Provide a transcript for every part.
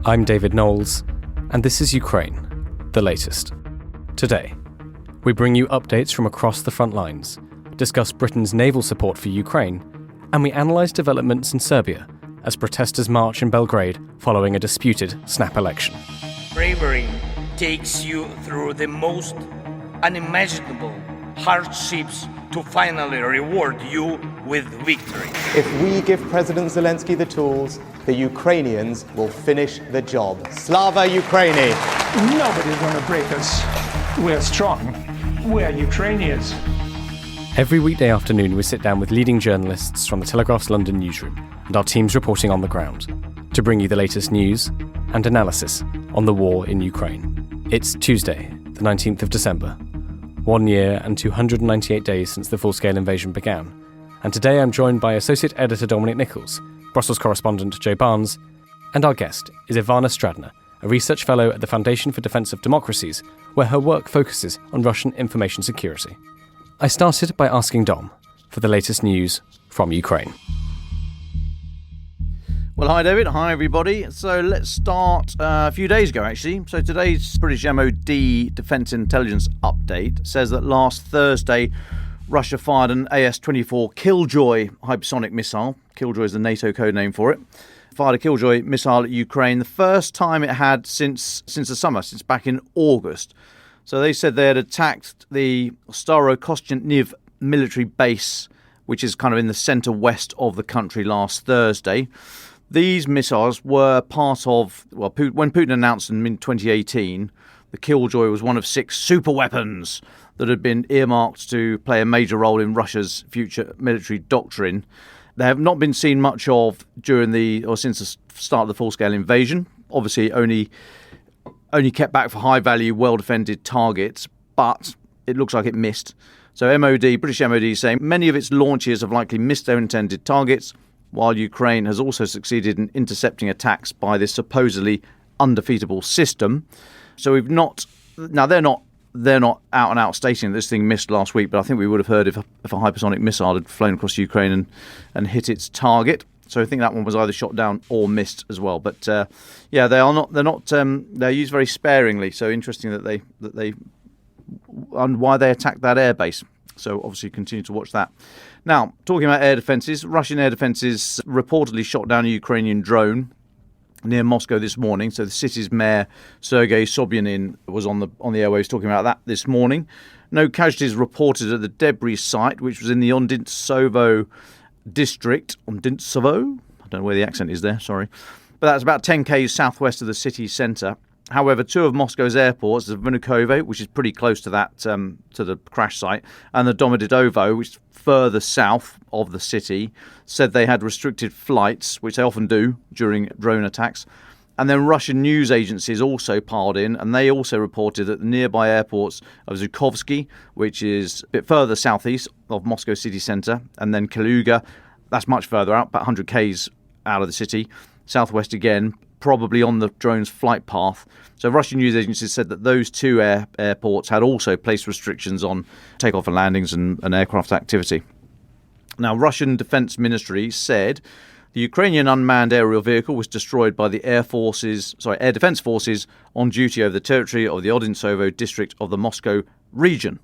I'm David Knowles, and this is Ukraine, the latest. Today, we bring you updates from across the front lines, discuss Britain's naval support for Ukraine, and we analyse developments in Serbia as protesters march in Belgrade following a disputed snap election. Bravery takes you through the most unimaginable hardships to finally reward you with victory. If we give President Zelensky the tools, the Ukrainians will finish the job. Slava Ukraini! Nobody's going to break us. We're strong. We're Ukrainians. Every weekday afternoon, we sit down with leading journalists from the Telegraph's London newsroom and our teams reporting on the ground to bring you the latest news and analysis on the war in Ukraine. It's Tuesday, the 19th of December, 1 year and 298 days since the full-scale invasion began. And today I'm joined by Associate Editor Dominic Nichols, Brussels correspondent Joe Barnes, and our guest is Ivana Stradner, a research fellow at the Foundation for Defence of Democracies, where her work focuses on Russian information security. I started by asking Dom for the latest news from Ukraine. Well, hi David, hi everybody. So let's start a few days ago actually. So today's British MOD Defence Intelligence update says that last Thursday Russia fired an AS-24 Killjoy hypersonic missile. Killjoy is the NATO code name for it. Fired a Killjoy missile at Ukraine, the first time it had since the summer, since back in August. So they said they had attacked the Starokostyantiv military base, which is kind of in the centre west of the country last Thursday. These missiles were part of, when Putin announced in mid-2018, the Killjoy was one of 6 super weapons that had been earmarked to play a major role in Russia's future military doctrine. They have not been seen much of since the start of the full-scale invasion. Obviously, only kept back for high-value, well-defended targets, but it looks like it missed. So British MOD is saying many of its launches have likely missed their intended targets, while Ukraine has also succeeded in intercepting attacks by this supposedly undefeatable system. So they're not out and out stating that this thing missed last week, but I think we would have heard if a hypersonic missile had flown across Ukraine and hit its target. So I think that one was either shot down or missed as well. But they're used very sparingly. So interesting and why they attacked that airbase. So obviously continue to watch that. Now, talking about air defences, Russian air defences reportedly shot down a Ukrainian drone near Moscow this morning. So the city's mayor, Sergei Sobyanin, was on the airwaves talking about that this morning. No casualties reported at the debris site, which was in the Odintsovo district. Odintsovo? I don't know where the accent is there, sorry. But that's about 10 k's southwest of the city centre. However, 2 of Moscow's airports, the Vnukovo, which is pretty close to that, to the crash site, and the Domodedovo, which is further south of the city, said they had restricted flights, which they often do during drone attacks. And then Russian news agencies also piled in, and they also reported that the nearby airports of Zhukovsky, which is a bit further southeast of Moscow city centre, and then Kaluga, that's much further out, about 100 k's out of the city, southwest again, probably on the drone's flight path. So Russian news agencies said that those 2 airports had also placed restrictions on takeoff and landings and aircraft activity. Now, Russian Defence Ministry said the Ukrainian unmanned aerial vehicle was destroyed by the Air Defence Forces on duty over the territory of the Odintsovo district of the Moscow region.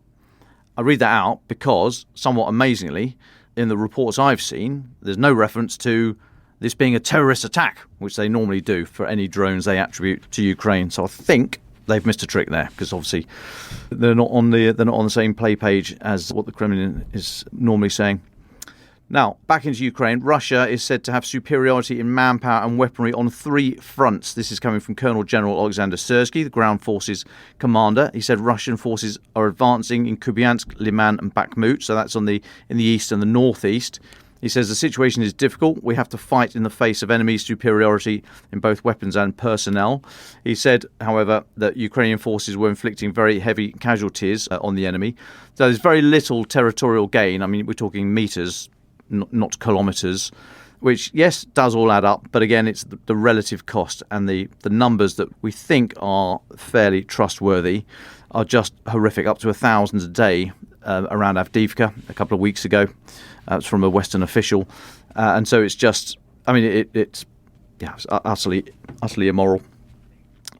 I read that out because, somewhat amazingly, in the reports I've seen, there's no reference to this being a terrorist attack, which they normally do for any drones they attribute to Ukraine. So I think they've missed a trick there, because obviously they're not on the same play page as what the Kremlin is normally saying. Now, back into Ukraine, Russia is said to have superiority in manpower and weaponry on 3 fronts. This is coming from Colonel General Alexander Syrsky, the ground forces commander. He said Russian forces are advancing in Kupiansk, Liman and Bakhmut, so that's in the east and the northeast. He says the situation is difficult. We have to fight in the face of enemy superiority in both weapons and personnel. He said, however, that Ukrainian forces were inflicting very heavy casualties on the enemy. So there's very little territorial gain. I mean, we're talking metres, not kilometres, which, yes, does all add up. But again, it's the relative cost, and the numbers that we think are fairly trustworthy are just horrific, up to 1,000 a day around Avdiivka a couple of weeks ago. It's from a Western official. And so it's just, I mean, it's utterly immoral.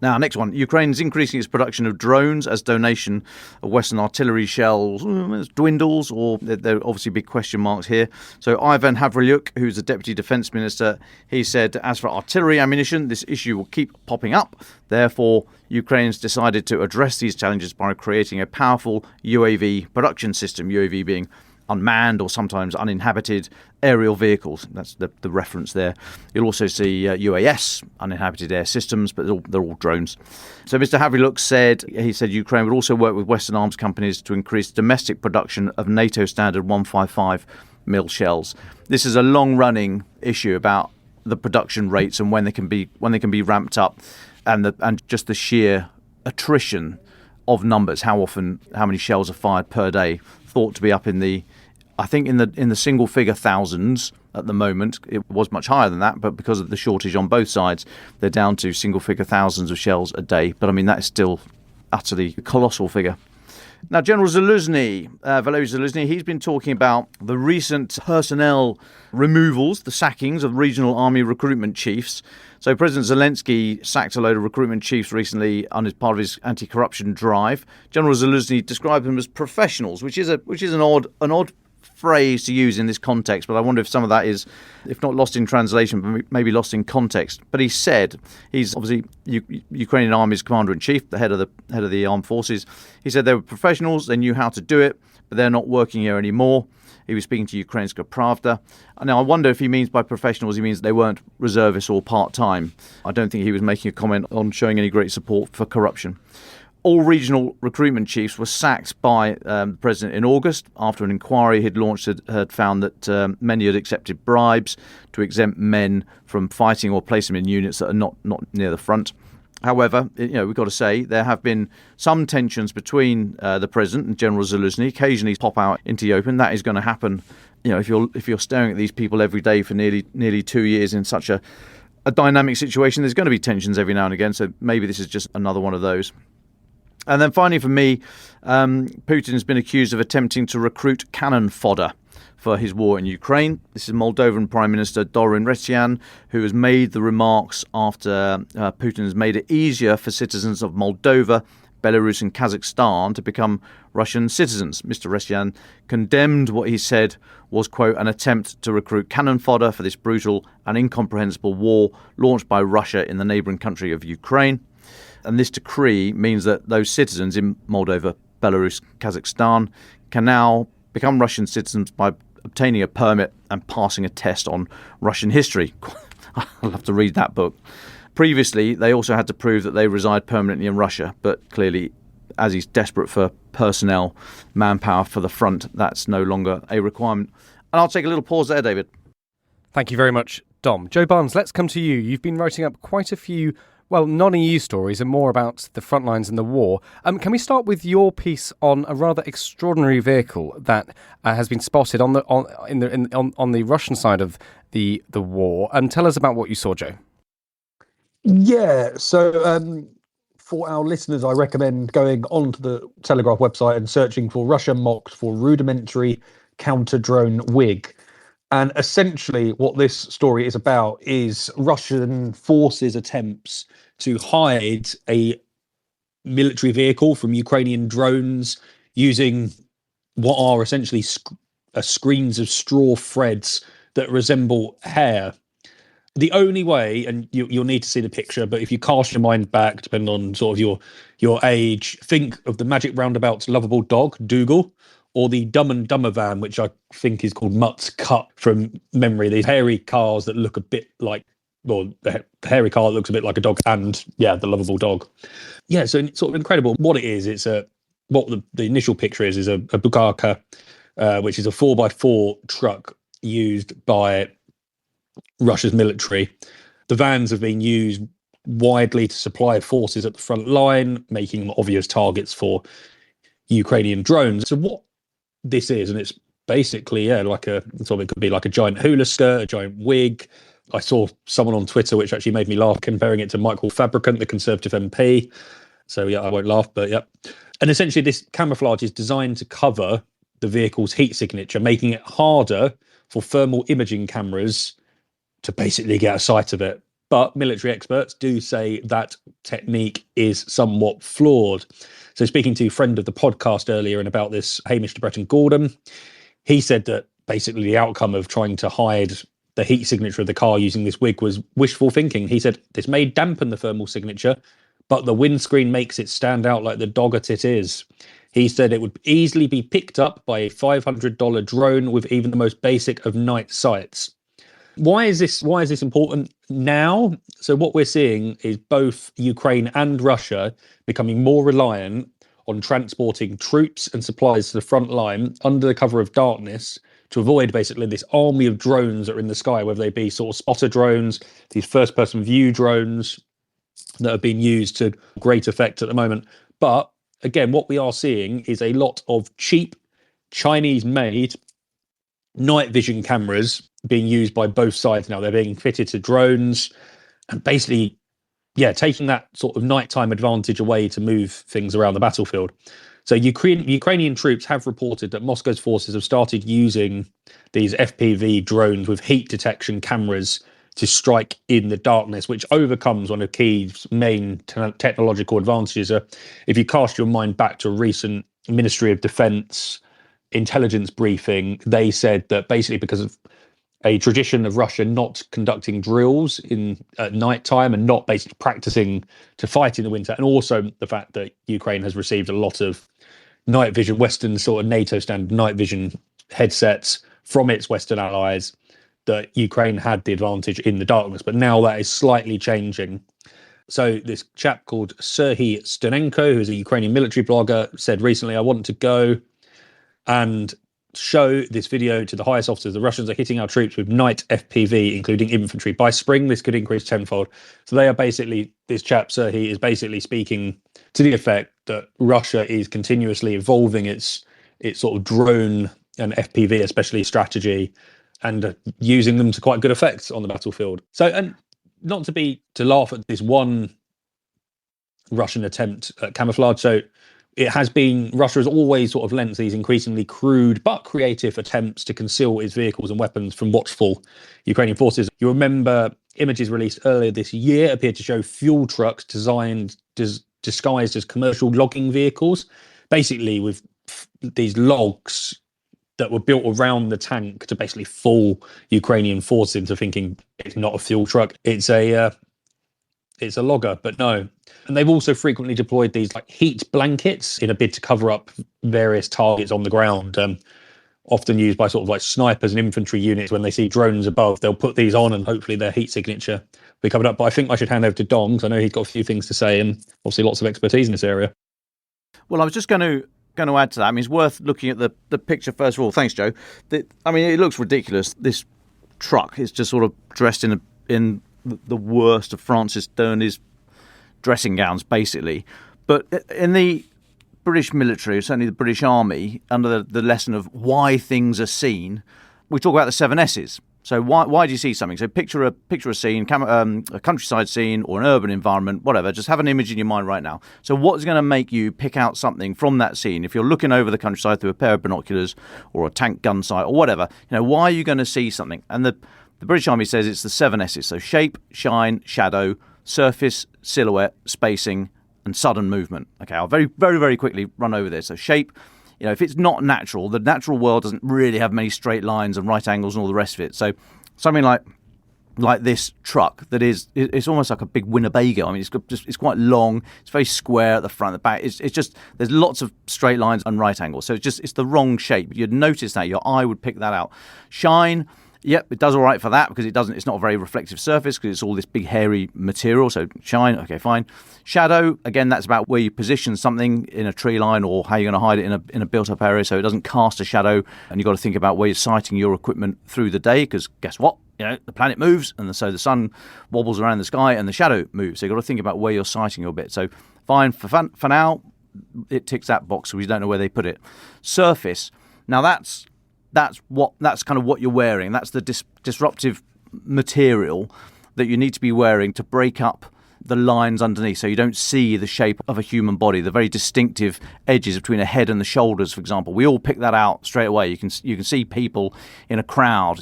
Now, next one. Ukraine is increasing its production of drones as donation of Western artillery shells dwindles, or there are obviously big question marks here. So Ivan Havrilyuk, who's the Deputy Defence Minister, he said, as for artillery ammunition, this issue will keep popping up. Therefore, Ukraine's decided to address these challenges by creating a powerful UAV production system, UAV being unmanned or sometimes uninhabited aerial vehicles. That's the reference there. You'll also see UAS, uninhabited air systems, but they're all drones. So Mr. Havrilyuk said Ukraine would also work with Western arms companies to increase domestic production of NATO standard 155mm shells. This is a long-running issue about the production rates and when they can be ramped up, and just the sheer attrition of numbers. How many shells are fired per day? Thought to be up in the single figure thousands at the moment. It was much higher than that, but because of the shortage on both sides, they're down to single figure thousands of shells a day. But I mean, that is still utterly colossal figure. Now, General Zaluzny, Valery Zaluzny, he's been talking about the recent personnel removals, the sackings of regional army recruitment chiefs. So President Zelensky sacked a load of recruitment chiefs recently as part of his anti-corruption drive. General Zaluzny described them as professionals, which is an odd phrase to use in this context, but I wonder if some of that is, if not lost in translation, but maybe lost in context. But he said, he's obviously Ukrainian Army's commander-in-chief, the head of the armed forces. He said they were professionals, they knew how to do it, but they're not working here anymore. He was speaking to Ukrainska Pravda. Now, I wonder if he means by professionals, he means they weren't reservists or part-time. I don't think he was making a comment on showing any great support for corruption. All regional recruitment chiefs were sacked by the president in August after an inquiry he'd launched had found that many had accepted bribes to exempt men from fighting or place them in units that are not near the front. However, we've got to say there have been some tensions between the president and General Zaluzny. Occasionally pop out into the open. That is going to happen. If you're staring at these people every day for nearly 2 years in such a dynamic situation, there's going to be tensions every now and again. So maybe this is just another one of those. And then finally for me, Putin has been accused of attempting to recruit cannon fodder for his war in Ukraine. This is Moldovan Prime Minister Dorin Resian, who has made the remarks after Putin has made it easier for citizens of Moldova, Belarus and Kazakhstan to become Russian citizens. Mr. Resian condemned what he said was, quote, an attempt to recruit cannon fodder for this brutal and incomprehensible war launched by Russia in the neighbouring country of Ukraine. And this decree means that those citizens in Moldova, Belarus, Kazakhstan can now become Russian citizens by obtaining a permit and passing a test on Russian history. I'll have to read that book. Previously, they also had to prove that they reside permanently in Russia, but clearly, as he's desperate for personnel, manpower for the front, that's no longer a requirement. And I'll take a little pause there, David. Thank you very much, Dom. Joe Barnes, let's come to you. You've been writing up quite a few non-EU stories and more about the front lines and the war. Can we start with your piece on a rather extraordinary vehicle that has been spotted on the Russian side of the war? And tell us about what you saw, Joe. Yeah, so for our listeners, I recommend going onto the Telegraph website and searching for Russia mocked for rudimentary counter-drone wig. And essentially what this story is about is Russian forces' attempts to hide a military vehicle from Ukrainian drones using what are essentially screens of straw threads that resemble hair. The only way, and you'll need to see the picture, but if you cast your mind back, depending on sort of your age, think of the Magic Roundabout's lovable dog, Dougal, or the Dumb and Dumber van, which I think is called Mutt's Cut from memory. These hairy cars that look a bit like, well, the hairy car that looks a bit like a dog, and yeah, the lovable dog. Yeah, so it's sort of incredible. What it is, it's what the initial picture is a Bukaka, which is a 4x4 truck used by Russia's military. The vans have been used widely to supply forces at the front line, making them obvious targets for Ukrainian drones. So what this is, and it's basically it could be like a giant hula skirt, a giant wig. I saw someone on Twitter which actually made me laugh, comparing it to Michael Fabricant, the Conservative MP. So yeah, I won't laugh, but yeah. And essentially this camouflage is designed to cover the vehicle's heat signature, making it harder for thermal imaging cameras to basically get a sight of it. But military experts do say that technique is somewhat flawed. So speaking to a friend of the podcast earlier and about this, Hamish de Bretton Gordon, he said that basically the outcome of trying to hide the heat signature of the car using this wig was wishful thinking. He said this may dampen the thermal signature, but the windscreen makes it stand out like the dogget it is. He said it would easily be picked up by a $500 drone with even the most basic of night sights. Why is this important now? So what we're seeing is both Ukraine and Russia becoming more reliant on transporting troops and supplies to the front line under the cover of darkness to avoid basically this army of drones that are in the sky, whether they be sort of spotter drones, these first-person view drones that are being used to great effect at the moment. But again, what we are seeing is a lot of cheap Chinese-made night vision cameras being used by both sides now. They're being fitted to drones and basically, taking that sort of nighttime advantage away to move things around the battlefield. So Ukrainian troops have reported that Moscow's forces have started using these FPV drones with heat detection cameras to strike in the darkness, which overcomes one of Kyiv's main technological advantages. If you cast your mind back to a recent Ministry of Defense intelligence briefing, they said that basically because of a tradition of Russia not conducting drills at night time and not basically practicing to fight in the winter, and also the fact that Ukraine has received a lot of night vision, Western sort of NATO standard night vision headsets from its Western allies, that Ukraine had the advantage in the darkness. But now that is slightly changing. So this chap called Serhiy Stonenko, who's a Ukrainian military blogger, said recently, I want to go and show this video to the highest officers. The Russians are hitting our troops with night FPV, including infantry. By spring, this could increase tenfold. So they are basically, this chap, Serhiy, is basically speaking to the effect that Russia is continuously evolving its sort of drone and FPV, especially strategy, and using them to quite good effect on the battlefield. So, and not to laugh at this one Russian attempt at camouflage. So Russia has always sort of lent these increasingly crude but creative attempts to conceal its vehicles and weapons from watchful Ukrainian forces. You remember images released earlier this year appeared to show fuel trucks disguised as commercial logging vehicles, basically with these logs that were built around the tank to basically fool Ukrainian forces into thinking it's not a fuel truck, it's a logger. But no. And they've also frequently deployed these like heat blankets in a bid to cover up various targets on the ground, often used by sort of like snipers and infantry units. When they see drones above, they'll put these on and hopefully their heat signature will be covered up. But I think I should hand over to Dom, because I know he's got a few things to say and obviously lots of expertise in this area. Well, I was just going to add to that. I mean, it's worth looking at the picture first of all. Thanks, Joe. I mean, it looks ridiculous. This truck is just sort of dressed in the worst of Francis Derny's dressing gowns, basically. But in the British military, certainly the British Army, under the lesson of why things are seen, we talk about the 7 S's. So why do you see something? So picture a scene, a countryside scene or an urban environment, whatever. Just have an image in your mind right now. So what's going to make you pick out something from that scene? If you're looking over the countryside through a pair of binoculars or a tank gun sight or whatever, why are you going to see something? And the British Army says it's the 7 S's. So shape, shine, shadow, surface, silhouette, spacing, and sudden movement. Okay, I'll very, very, very quickly run over this. So shape, if it's not natural, the natural world doesn't really have many straight lines and right angles and all the rest of it. So something like this truck it's almost like a big Winnebago. I mean, it's quite long. It's very square at the front, the back. It's just there's lots of straight lines and right angles. So it's the wrong shape. You'd notice that. Your eye would pick that out. Shine. Yep, it does all right for that because it's not a very reflective surface because it's all this big hairy material. So shine, okay, fine. Shadow, again, that's about where you position something in a tree line or how you're going to hide it in a built-up area so it doesn't cast a shadow. And you've got to think about where you're sighting your equipment through the day because guess what? The planet moves and so the sun wobbles around the sky and the shadow moves. So you've got to think about where you're sighting your bit. So fine, for now, it ticks that box so we don't know where they put it. Surface, now that's kind of what you're wearing. That's the disruptive material that you need to be wearing to break up the lines underneath so you don't see the shape of a human body, the very distinctive edges between a head and the shoulders, for example. We all pick that out straight away. You can see people in a crowd.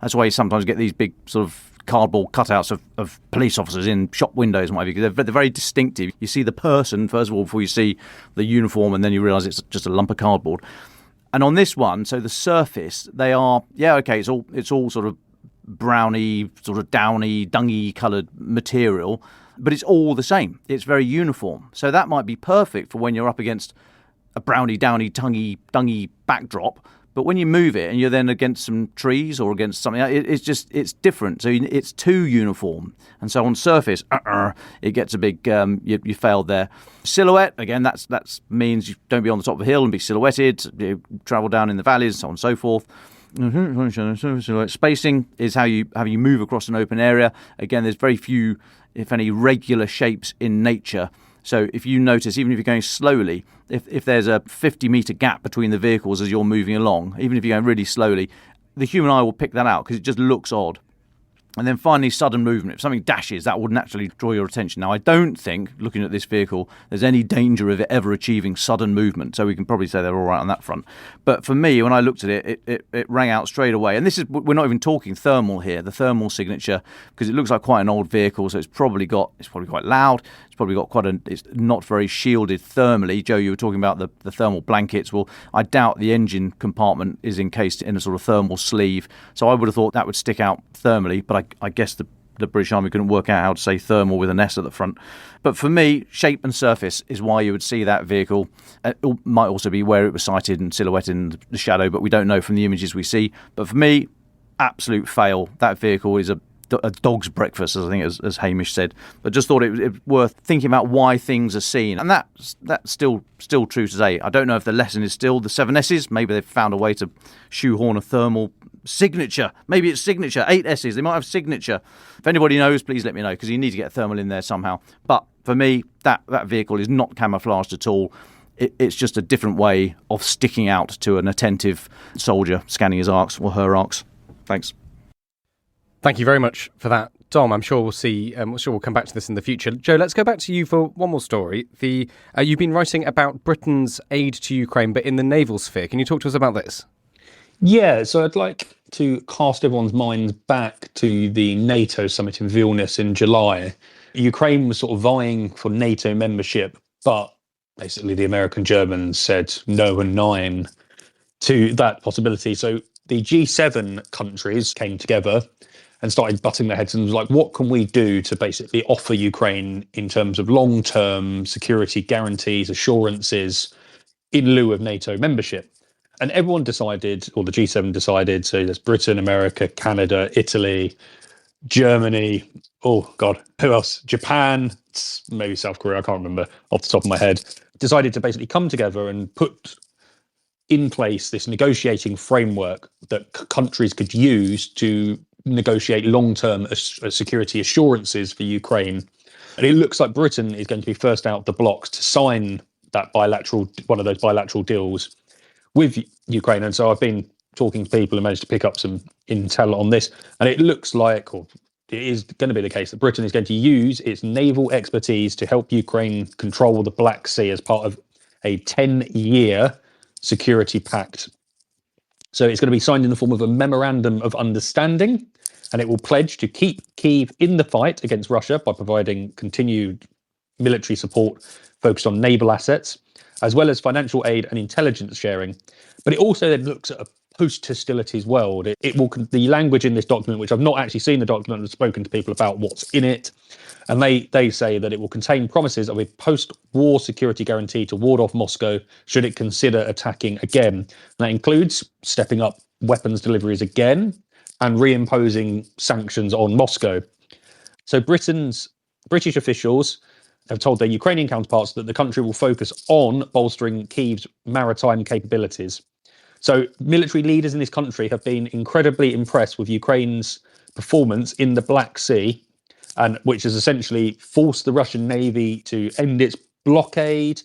That's why you sometimes get these big sort of cardboard cutouts of police officers in shop windows and whatever, because they're very distinctive. You see the person, first of all, before you see the uniform, and then you realise it's just a lump of cardboard. And on this one, so the surface, they are, it's all sort of browny, sort of downy, dungy coloured material, but it's all the same. It's very uniform. So that might be perfect for when you're up against a browny, downy, dungy backdrop. But when you move it and you're then against some trees or against something, it's different. So it's too uniform. And so on surface, it gets a big, you failed there. Silhouette, again, that means you don't be on the top of a hill and be silhouetted, you travel down in the valleys, so on and so forth. Spacing is how you move across an open area. Again, there's very few, if any, regular shapes in nature. So if you notice, even if you're going slowly, if there's a 50-metre gap between the vehicles as you're moving along, even if you're going really slowly, the human eye will pick that out because it just looks odd. And then finally, sudden movement. If something dashes, that would naturally draw your attention. Now, I don't think, looking at this vehicle, there's any danger of it ever achieving sudden movement. So we can probably say they're all right on that front. But for me, when I looked at it, it rang out straight away. And we're not even talking thermal here, the thermal signature, because it looks like quite an old vehicle. So it's probably quite loud. It's probably got it's not very shielded thermally. Joe, you were talking about the thermal blankets. Well, I doubt the engine compartment is encased in a sort of thermal sleeve. So I would have thought that would stick out thermally, but I guess the British Army couldn't work out how to say thermal with an S at the front. But for me, shape and surface is why you would see that vehicle. It might also be where it was sighted and silhouetted in the shadow, but we don't know from the images we see. But for me, absolute fail. That vehicle is a dog's breakfast, as I think as Hamish said. But just thought it was worth thinking about why things are seen. And that's still true today. I don't know if the lesson is still the 7S's. Maybe they've found a way to shoehorn a thermal signature. Maybe it's signature. 8 S's. They might have signature. If anybody knows, please let me know, because you need to get thermal in there somehow. But for me, that vehicle is not camouflaged at all. It's just a different way of sticking out to an attentive soldier scanning his arcs or her arcs. Thanks. Thank you very much for that, Dom. I'm sure we'll see. We'll come back to this in the future. Joe, let's go back to you for one more story. You've been writing about Britain's aid to Ukraine, but in the naval sphere. Can you talk to us about this? Yeah, so I'd like to cast everyone's minds back to the NATO summit in Vilnius in July. Ukraine was sort of vying for NATO membership, but basically the American Germans said no and nine to that possibility. So the G7 countries came together and started butting their heads and was like, what can we do to basically offer Ukraine in terms of long-term security guarantees, assurances, in lieu of NATO membership? And everyone decided, or the G7 decided, so there's Britain, America, Canada, Italy, Germany, oh God, who else? Japan, maybe South Korea, I can't remember off the top of my head, decided to basically come together and put in place this negotiating framework that countries could use to negotiate long-term security assurances for Ukraine. And it looks like Britain is going to be first out the blocks to sign that one of those bilateral deals with Ukraine. And so I've been talking to people and managed to pick up some intel on this. And it looks like, or it is going to be the case, that Britain is going to use its naval expertise to help Ukraine control the Black Sea as part of a 10-year security pact. So it's going to be signed in the form of a memorandum of understanding, and it will pledge to keep Kyiv in the fight against Russia by providing continued military support focused on naval assets, as well as financial aid and intelligence sharing. But it also then looks at a post-hostilities world. The language in this document, which I've not actually seen the document, I've spoken to people about what's in it, and they say that it will contain promises of a post-war security guarantee to ward off Moscow should it consider attacking again. And that includes stepping up weapons deliveries again and reimposing sanctions on Moscow. So British officials have told their Ukrainian counterparts that the country will focus on bolstering Kyiv's maritime capabilities. So military leaders in this country have been incredibly impressed with Ukraine's performance in the Black Sea, and which has essentially forced the Russian Navy to end its blockade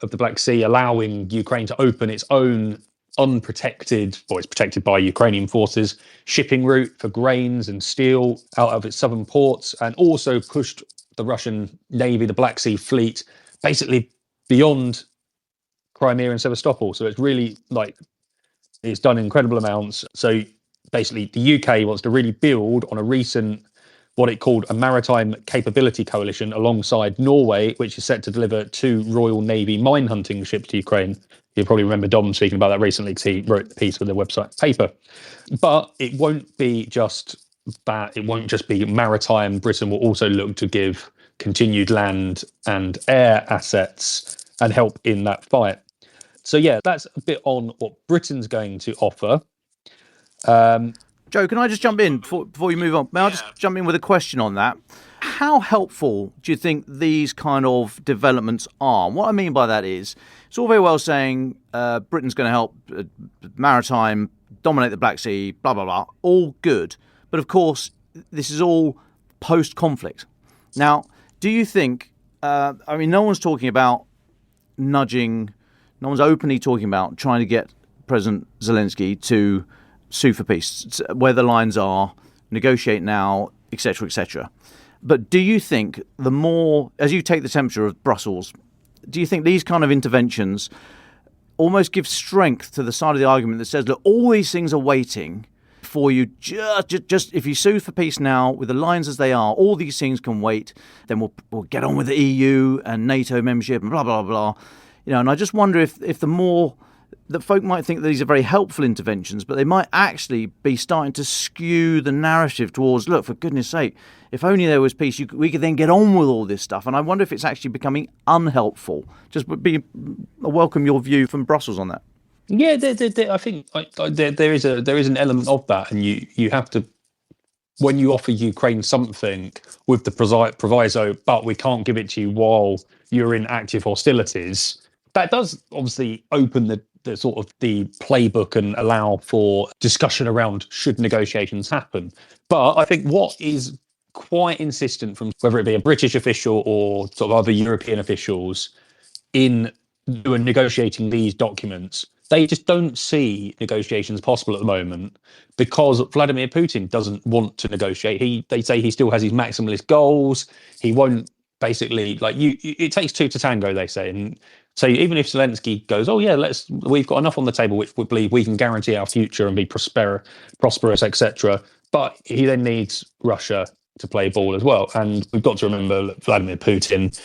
of the Black Sea, allowing Ukraine to open its own unprotected, or it's protected by Ukrainian forces, shipping route for grains and steel out of its southern ports, and also pushed the Russian Navy, the Black Sea Fleet, basically beyond Crimea and Sevastopol. So it's really it's done incredible amounts. So basically the UK wants to really build on a recent, what it called a maritime capability coalition alongside Norway, which is set to deliver 2 Royal Navy mine hunting ships to Ukraine. You probably remember Dom speaking about that recently because he wrote the piece for the website paper. But it won't be just that. It won't just be maritime. Britain will also look to give continued land and air assets and help in that fight. So yeah, that's a bit on what Britain's going to offer. Joe, can I just jump in before you move on? May I just jump in with a question on that? How helpful do you think these kind of developments are? And what I mean by that is, it's all very well saying Britain's going to help maritime, dominate the Black Sea, blah, blah, blah, all good. But of course, this is all post-conflict. Now, do you think, no one's talking about nudging, no one's openly talking about trying to get President Zelensky to sue for peace, where the lines are, negotiate now, etc., etc. But do you think the more, as you take the temperature of Brussels, do you think these kind of interventions almost give strength to the side of the argument that says, look, all these things are waiting for you, just if you sue for peace now, with the lines as they are, all these things can wait, then we'll get on with the EU and NATO membership and blah, blah, blah. And I just wonder if the more that folk might think that these are very helpful interventions, but they might actually be starting to skew the narrative towards, look, for goodness sake, if only there was peace, we could then get on with all this stuff. And I wonder if it's actually becoming unhelpful. Just would welcome your view from Brussels on that. Yeah, I think there is an element of that, and you have to, when you offer Ukraine something with the proviso, but we can't give it to you while you're in active hostilities. That does obviously open the sort of the playbook and allow for discussion around should negotiations happen. But I think what is quite insistent from whether it be a British official or sort of other European officials in negotiating these documents, they just don't see negotiations possible at the moment because Vladimir Putin doesn't want to negotiate. They say he still has his maximalist goals. He won't basically it takes 2 to tango, they say. And so even if Zelensky goes, oh yeah, we've got enough on the table which we believe we can guarantee our future and be prosperous, etc. But he then needs Russia to play ball as well. And we've got to remember that Vladimir Putin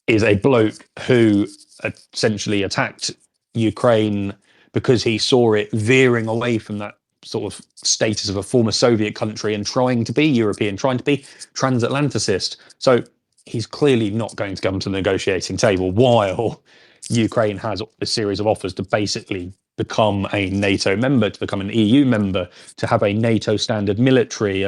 is a bloke who essentially attacked Ukraine because he saw it veering away from that sort of status of a former Soviet country and trying to be European, trying to be transatlanticist. So he's clearly not going to come to the negotiating table while Ukraine has a series of offers to basically become a NATO member, to become an EU member, to have a NATO standard military,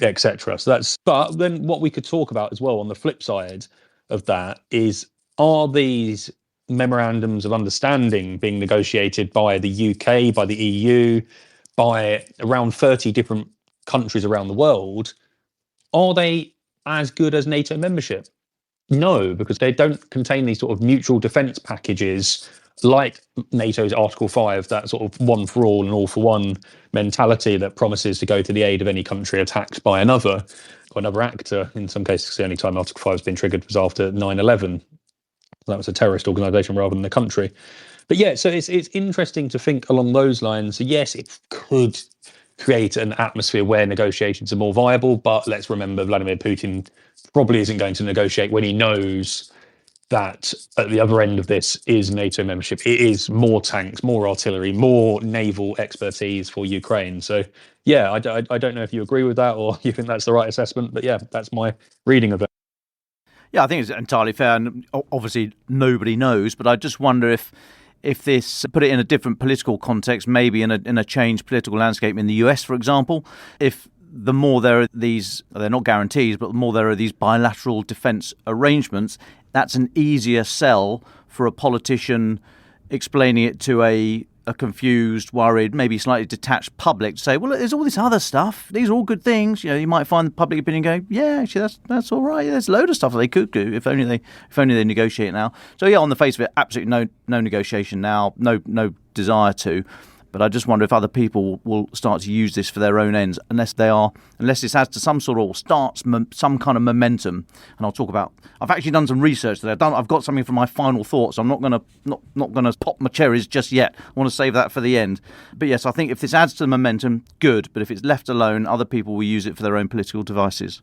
etc. But then what we could talk about as well on the flip side of that is, are these memorandums of understanding being negotiated by the UK, by the EU, by around 30 different countries around the world, are they as good as NATO membership? No, because they don't contain these sort of mutual defence packages like NATO's Article 5, that sort of one for all and all for one mentality that promises to go to the aid of any country attacked by another or another actor. In some cases, the only time Article 5 has been triggered was after 9/11. That was a terrorist organisation rather than a country. But yeah, so it's interesting to think along those lines. So yes, it could create an atmosphere where negotiations are more viable, but let's remember Vladimir Putin probably isn't going to negotiate when he knows that at the other end of this is NATO membership. It is more tanks, more artillery, more naval expertise for Ukraine. So yeah, I don't know if you agree with that or you think that's the right assessment, but yeah, that's my reading of it. Yeah, I think it's entirely fair, and obviously nobody knows, but I just wonder if this, put it in a different political context, maybe in a changed political landscape in the US, for example, if the more there are these, they're not guarantees, but the more there are these bilateral defence arrangements, that's an easier sell for a politician explaining it to a confused, worried, maybe slightly detached public to say, well, there's all this other stuff. These are all good things. You might find the public opinion going, yeah, actually, that's all right. There's a load of stuff that they could do if only they negotiate now. So yeah, on the face of it, absolutely no negotiation now, no desire to. But I just wonder if other people will start to use this for their own ends, unless this adds to some sort of some kind of momentum. And I'll talk about. I've actually done some research that I've got something for my final thoughts. I'm not gonna pop my cherries just yet. I want to save that for the end. But yes, I think if this adds to the momentum, good. But if it's left alone, other people will use it for their own political devices.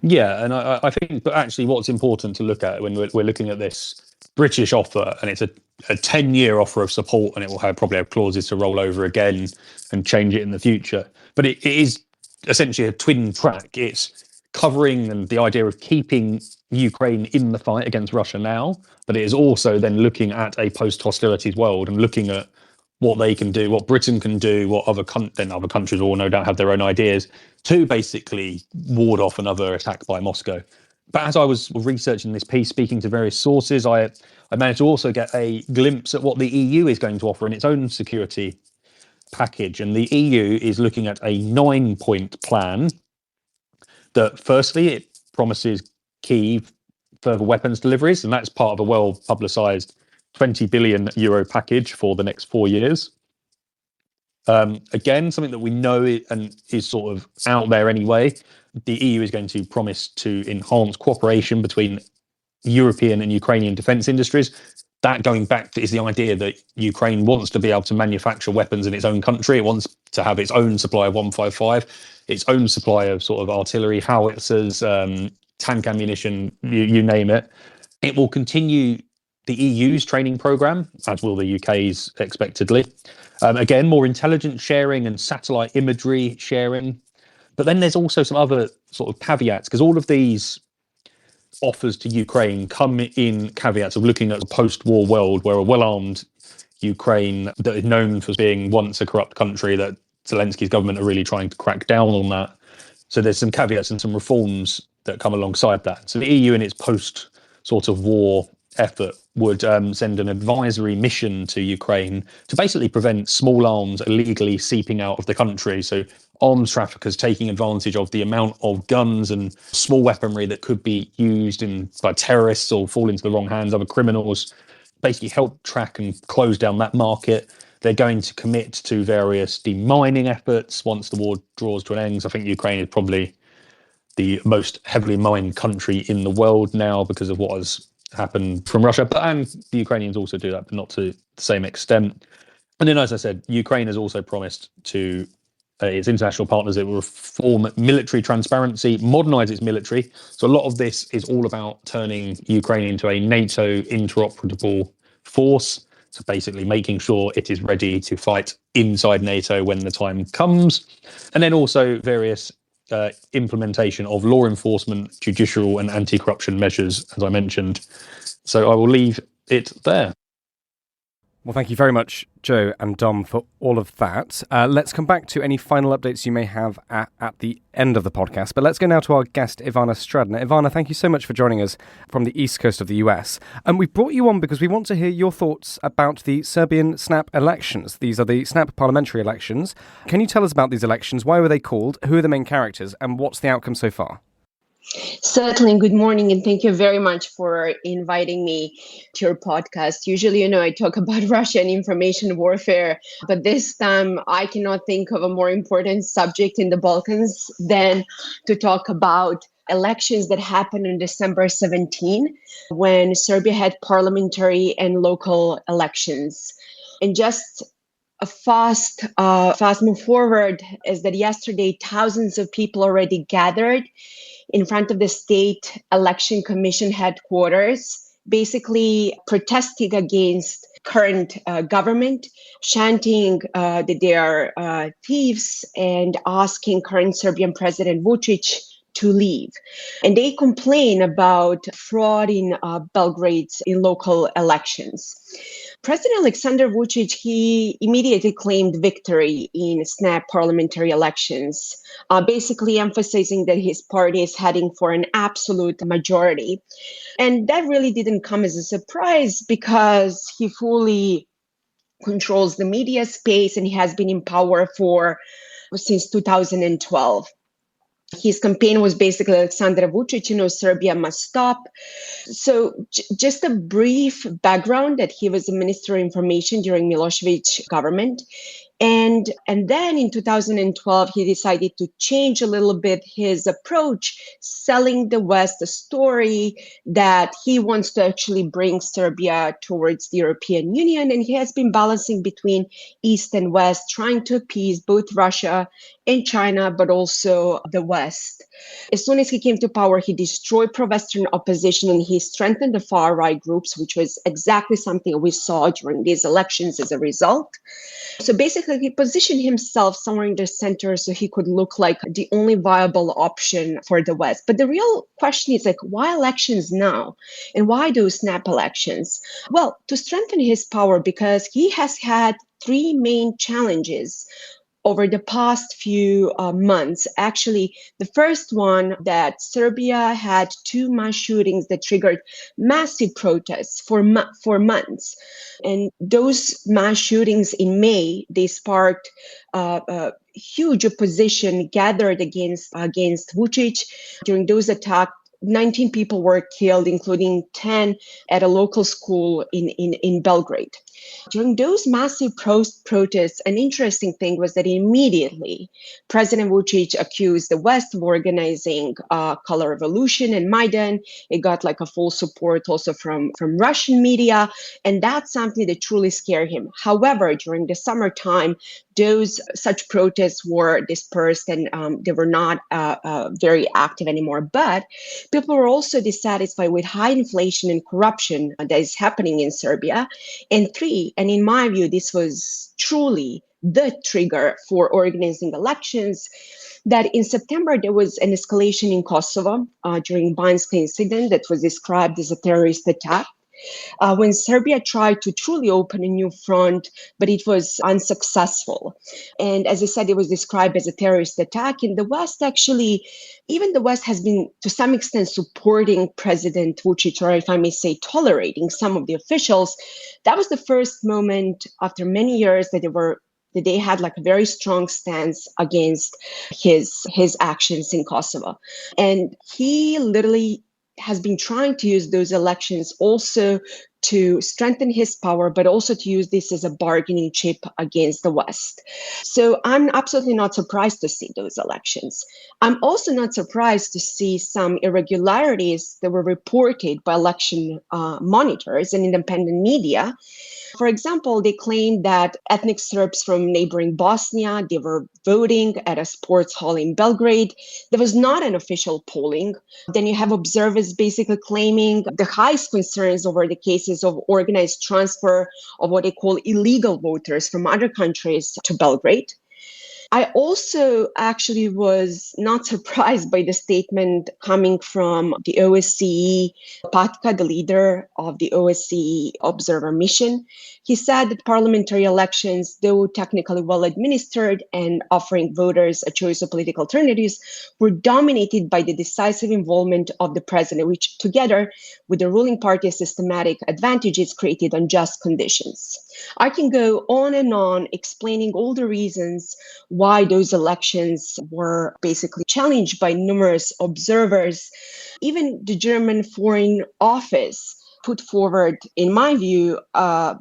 Yeah, and I think, but actually, what's important to look at when we're looking at this British offer, and it's a 10-year offer of support, and it will probably have clauses to roll over again and change it in the future. But it is essentially a twin track. It's covering and the idea of keeping Ukraine in the fight against Russia now, but it is also then looking at a post-hostilities world and looking at what they can do, what Britain can do, what other countries will no doubt have their own ideas to basically ward off another attack by Moscow. But as I was researching this piece, speaking to various sources, I managed to also get a glimpse at what the EU is going to offer in its own security package. And the EU is looking at a 9-point plan that, firstly, it promises Kyiv further weapons deliveries, and that's part of a well-publicised 20 billion euro package for the next 4 years. Again, something that we know and is sort of out there anyway. The EU is going to promise to enhance cooperation between European and Ukrainian defence industries. That, going back to, is the idea that Ukraine wants to be able to manufacture weapons in its own country. It wants to have its own supply of 155, its own supply of sort of artillery, howitzers, tank ammunition, you name it. It will continue the EU's training programme, as will the UK's expectedly. Again, more intelligence sharing and satellite imagery sharing. But then there's also some other sort of caveats, because all of these offers to Ukraine come in caveats of looking at a post-war world where a well-armed Ukraine that is known for being once a corrupt country, that Zelensky's government are really trying to crack down on that. So there's some caveats and some reforms that come alongside that. So the EU in its post sort of war effort would send an advisory mission to Ukraine to basically prevent small arms illegally seeping out of the country. So arms traffickers taking advantage of the amount of guns and small weaponry that could be used by terrorists or fall into the wrong hands, other criminals, basically help track and close down that market. They're going to commit to various demining efforts once the war draws to an end. So I think Ukraine is probably the most heavily mined country in the world now because of what has happened from Russia. And the Ukrainians also do that, but not to the same extent. And then, as I said, Ukraine has also promised to its international partners it will reform military transparency, modernise its military. So a lot of this is all about turning Ukraine into a NATO interoperable force. So basically making sure it is ready to fight inside NATO when the time comes. And then also various implementation of law enforcement, judicial and anti-corruption measures, as I mentioned. So I will leave it there. Well, thank you very much, Joe and Dom, for all of that. Let's come back to any final updates you may have at the end of the podcast. But let's go now to our guest, Ivana Stradner. Ivana, thank you so much for joining us from the east coast of the US. And we brought you on because we want to hear your thoughts about the Serbian snap elections. These are the snap parliamentary elections. Can you tell us about these elections? Why were they called? Who are the main characters? And what's the outcome so far? Certainly. Good morning, and thank you very much for inviting me to your podcast. Usually, I talk about Russian information warfare, but this time I cannot think of a more important subject in the Balkans than to talk about elections that happened on December 17, when Serbia had parliamentary and local elections. And just a fast move forward is that yesterday thousands of people already gathered in front of the State Election Commission headquarters, basically protesting against current government, chanting that they are thieves and asking current Serbian President Vučić to leave. And they complain about fraud in Belgrade in local elections. President Aleksandar Vučić, he immediately claimed victory in snap parliamentary elections, basically emphasizing that his party is heading for an absolute majority. And that really didn't come as a surprise because he fully controls the media space and he has been in power since 2012. His campaign was basically Alexander Vučić, Serbia must stop. So just a brief background that he was a Minister of Information during Milosevic government. And then in 2012, he decided to change a little bit his approach, selling the West a story that he wants to actually bring Serbia towards the European Union. And he has been balancing between East and West, trying to appease both Russia and China, but also the West. As soon as he came to power, he destroyed pro-Western opposition and he strengthened the far-right groups, which was exactly something we saw during these elections as a result. So basically, he positioned himself somewhere in the center so he could look like the only viable option for the West. But the real question is, why elections now? And why those snap elections? Well, to strengthen his power, because he has had three main challenges over the past few months. Actually, the first one, that Serbia had two mass shootings that triggered massive protests for months. And those mass shootings in May, they sparked huge opposition gathered against Vučić. During those attacks, 19 people were killed, including 10 at a local school in Belgrade. During those massive protests, an interesting thing was that immediately President Vučić accused the West of organizing color revolution and Maidan. It got a full support also from Russian media, and that's something that truly scared him. However, during the summertime, such protests were dispersed and they were not very active anymore. But people were also dissatisfied with high inflation and corruption that is happening in Serbia. And and in my view, this was truly the trigger for organizing elections, that in September there was an escalation in Kosovo during Banjska incident that was described as a terrorist attack. When Serbia tried to truly open a new front, but it was unsuccessful. And as I said, it was described as a terrorist attack. And the West even the West has been to some extent supporting President Vučić, or if I may say, tolerating some of the officials. That was the first moment after many years that they had a very strong stance against his actions in Kosovo. And he literally has been trying to use those elections also to strengthen his power, but also to use this as a bargaining chip against the West. So I'm absolutely not surprised to see those elections. I'm also not surprised to see some irregularities that were reported by election monitors and independent media. For example, they claimed that ethnic Serbs from neighboring Bosnia, they were voting at a sports hall in Belgrade. There was not an official polling. Then you have observers basically claiming the highest concerns over the cases of organized transfer of what they call illegal voters from other countries to Belgrade. I also actually was not surprised by the statement coming from the OSCE, Patka, the leader of the OSCE observer mission. He said that parliamentary elections, though technically well administered and offering voters a choice of political alternatives, were dominated by the decisive involvement of the president, which together with the ruling party's systematic advantages created unjust conditions. I can go on and on explaining all the reasons why those elections were basically challenged by numerous observers. Even the German Foreign Office put forward, in my view, a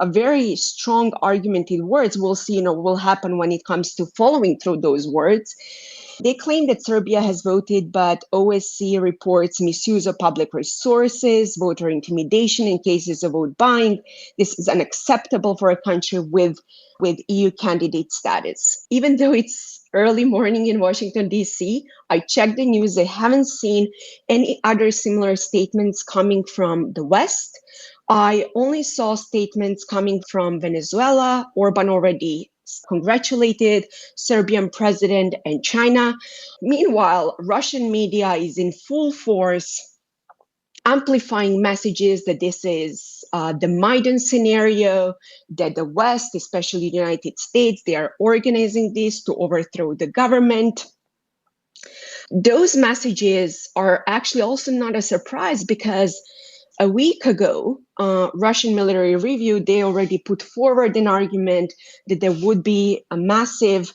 very strong argument in words. We'll see, what will happen when it comes to following through those words. They claim that Serbia has voted, but OSCE reports misuse of public resources, voter intimidation in cases of vote buying. This is unacceptable for a country with EU candidate status. Even though it's early morning in Washington, D.C., I checked the news. I haven't seen any other similar statements coming from the West. I only saw statements coming from Venezuela. Orban already congratulated Serbian president and China. Meanwhile, Russian media is in full force amplifying messages that this is the Maidan scenario, that the West, especially the United States, they are organizing this to overthrow the government. Those messages are actually also not a surprise because a week ago, Russian military review, they already put forward an argument that there would be massive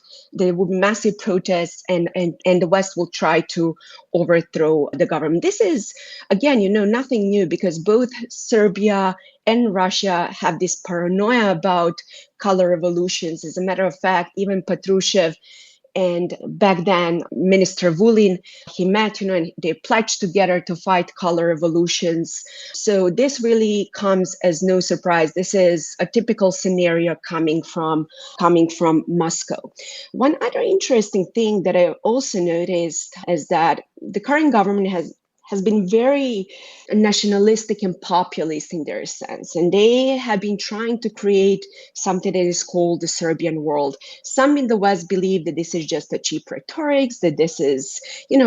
protests, and the West will try to overthrow the government. This is, again, nothing new, because both Serbia and Russia have this paranoia about color revolutions. As a matter of fact, even Patrushev and back then Minister Vulin, he met, and they pledged together to fight color revolutions. So this really comes as no surprise. This is a typical scenario coming from Moscow. One other interesting thing that I also noticed is that the current government has been very nationalistic and populist in their sense. And they have been trying to create something that is called the Serbian world. Some in the West believe that this is just a cheap rhetoric, that this is,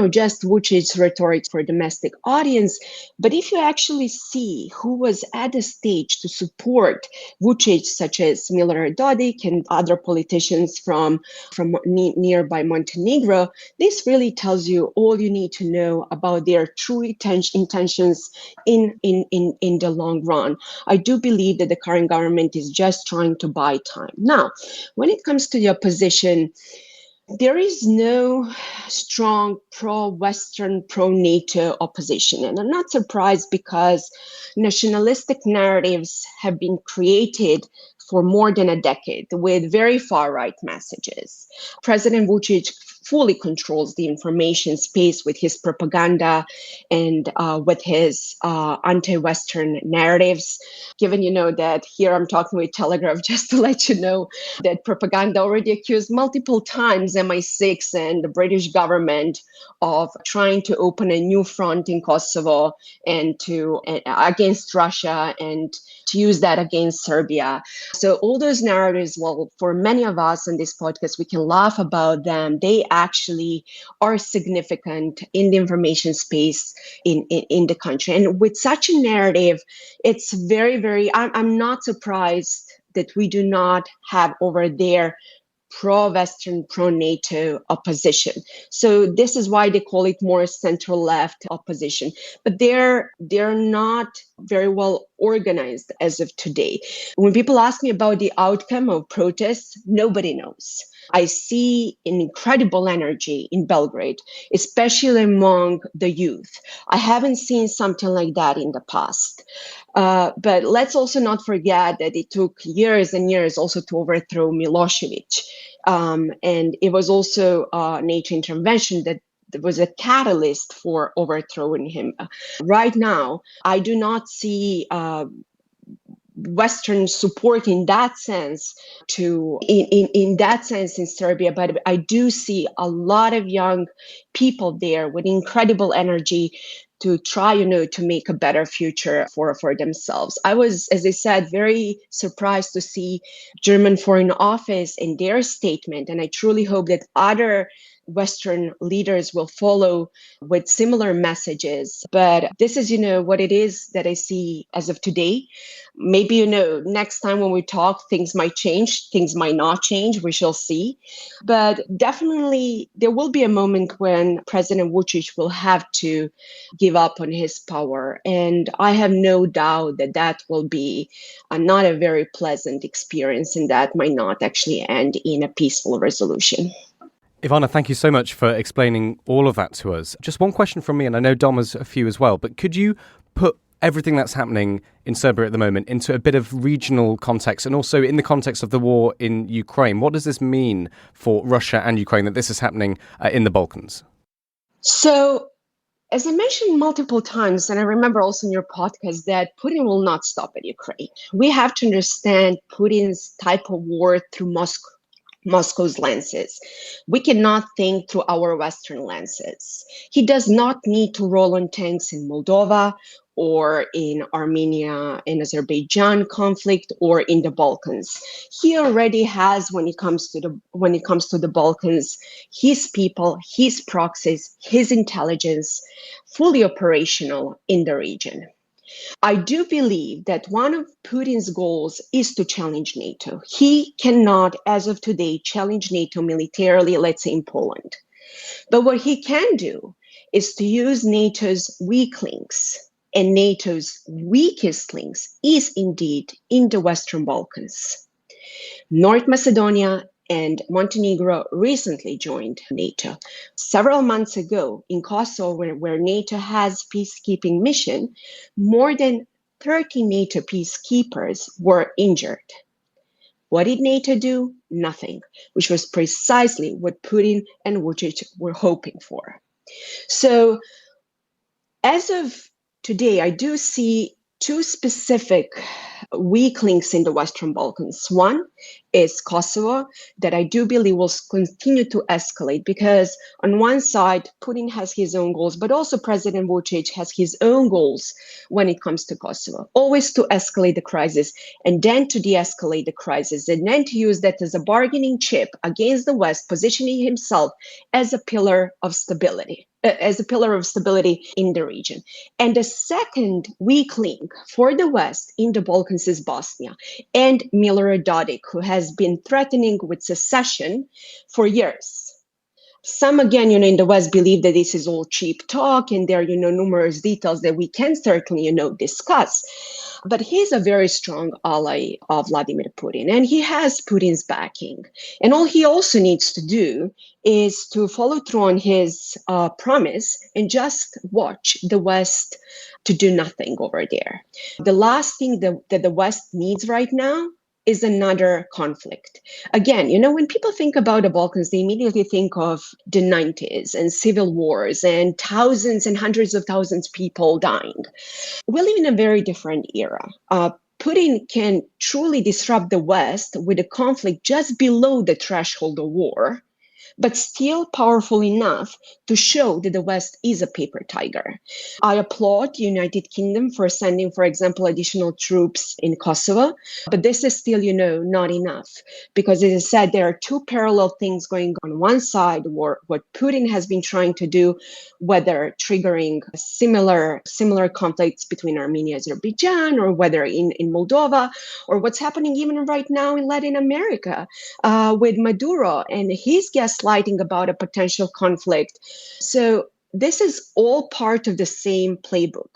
just Vucic's rhetoric for a domestic audience. But if you actually see who was at the stage to support Vucic, such as Milorad Dodik and other politicians from nearby Montenegro, this really tells you all you need to know about their true intentions in the long run. I do believe that the current government is just trying to buy time. Now, when it comes to the opposition, there is no strong pro-Western, pro-NATO opposition. And I'm not surprised, because nationalistic narratives have been created for more than a decade with very far-right messages. President Vucic fully controls the information space with his propaganda and with his anti-Western narratives. Given, that here I'm talking with Telegraph, just to let you know that propaganda already accused multiple times MI6 and the British government of trying to open a new front in Kosovo and against Russia, and to use that against Serbia. So all those narratives, well, for many of us on this podcast, we can laugh about them. They actually are significant in the information space in the country. And with such a narrative, it's very, very, I'm not surprised that we do not have over there pro-Western, pro-NATO opposition. So this is why they call it more center-left opposition. But they're not very well organized as of today. When people ask me about the outcome of protests, nobody knows. I see an incredible energy in Belgrade, especially among the youth. I haven't seen something like that in the past. But let's also not forget that it took years and years also to overthrow Milosevic. And it was also NATO intervention that was a catalyst for overthrowing him. Right now, I do not see Western support in that sense in Serbia, but I do see a lot of young people there with incredible energy to try, to make a better future for themselves. I was, as I said, very surprised to see German Foreign Office in their statement, and I truly hope that other Western leaders will follow with similar messages. But this is, what it is that I see as of today. Maybe, next time when we talk, things might change, things might not change, we shall see. But definitely there will be a moment when President Vucic will have to give up on his power. And I have no doubt that that will be not a very pleasant experience, and that might not actually end in a peaceful resolution. Ivana, thank you so much for explaining all of that to us. Just one question from me, and I know Dom has a few as well, but could you put everything that's happening in Serbia at the moment into a bit of regional context, and also in the context of the war in Ukraine? What does this mean for Russia and Ukraine that this is happening in the Balkans? So, as I mentioned multiple times, and I remember also in your podcast, that Putin will not stop at Ukraine. We have to understand Putin's type of war through Moscow's lenses. We cannot think through our Western lenses. He does not need to roll on tanks in Moldova or in Armenia and Azerbaijan conflict or in the Balkans. He already has, when it comes to the Balkans, his people, his proxies, his intelligence fully operational in the region. I do believe that one of Putin's goals is to challenge NATO. He cannot, as of today, challenge NATO militarily, let's say in Poland. But what he can do is to use NATO's weak links and NATO's weakest links is indeed in the Western Balkans. North Macedonia and Montenegro recently joined NATO. Several months ago in Kosovo, where NATO has peacekeeping mission, more than 30 NATO peacekeepers were injured. What did NATO do? Nothing, which was precisely what Putin and Vucic were hoping for. So as of today, I do see two specific weak links in the Western Balkans. One is Kosovo, that I do believe will continue to escalate because on one side, Putin has his own goals, but also President Vucic has his own goals when it comes to Kosovo, always to escalate the crisis and then to de-escalate the crisis and then to use that as a bargaining chip against the West, positioning himself as a pillar of stability. In the region. And the second weak link for the West in the Balkans is Bosnia and Milorad Dodik, who has been threatening with secession for years. Some, again, in the West believe that this is all cheap talk and there are, numerous details that we can certainly, discuss. But he's a very strong ally of Vladimir Putin and he has Putin's backing. And all he also needs to do is to follow through on his promise and just watch the West to do nothing over there. The last thing that the West needs right now is another conflict. Again, when people think about the Balkans, they immediately think of the 90s and civil wars and thousands and hundreds of thousands of people dying. We live in a very different era. Putin can truly disrupt the West with a conflict just below the threshold of war, but still powerful enough to show that the West is a paper tiger. I applaud the United Kingdom for sending, for example, additional troops in Kosovo, but this is still, not enough. Because as I said, there are two parallel things going on one side, what Putin has been trying to do, whether triggering similar conflicts between Armenia and Azerbaijan, or whether in Moldova, or what's happening even right now in Latin America with Maduro and his gaslighting about a potential conflict. So this is all part of the same playbook.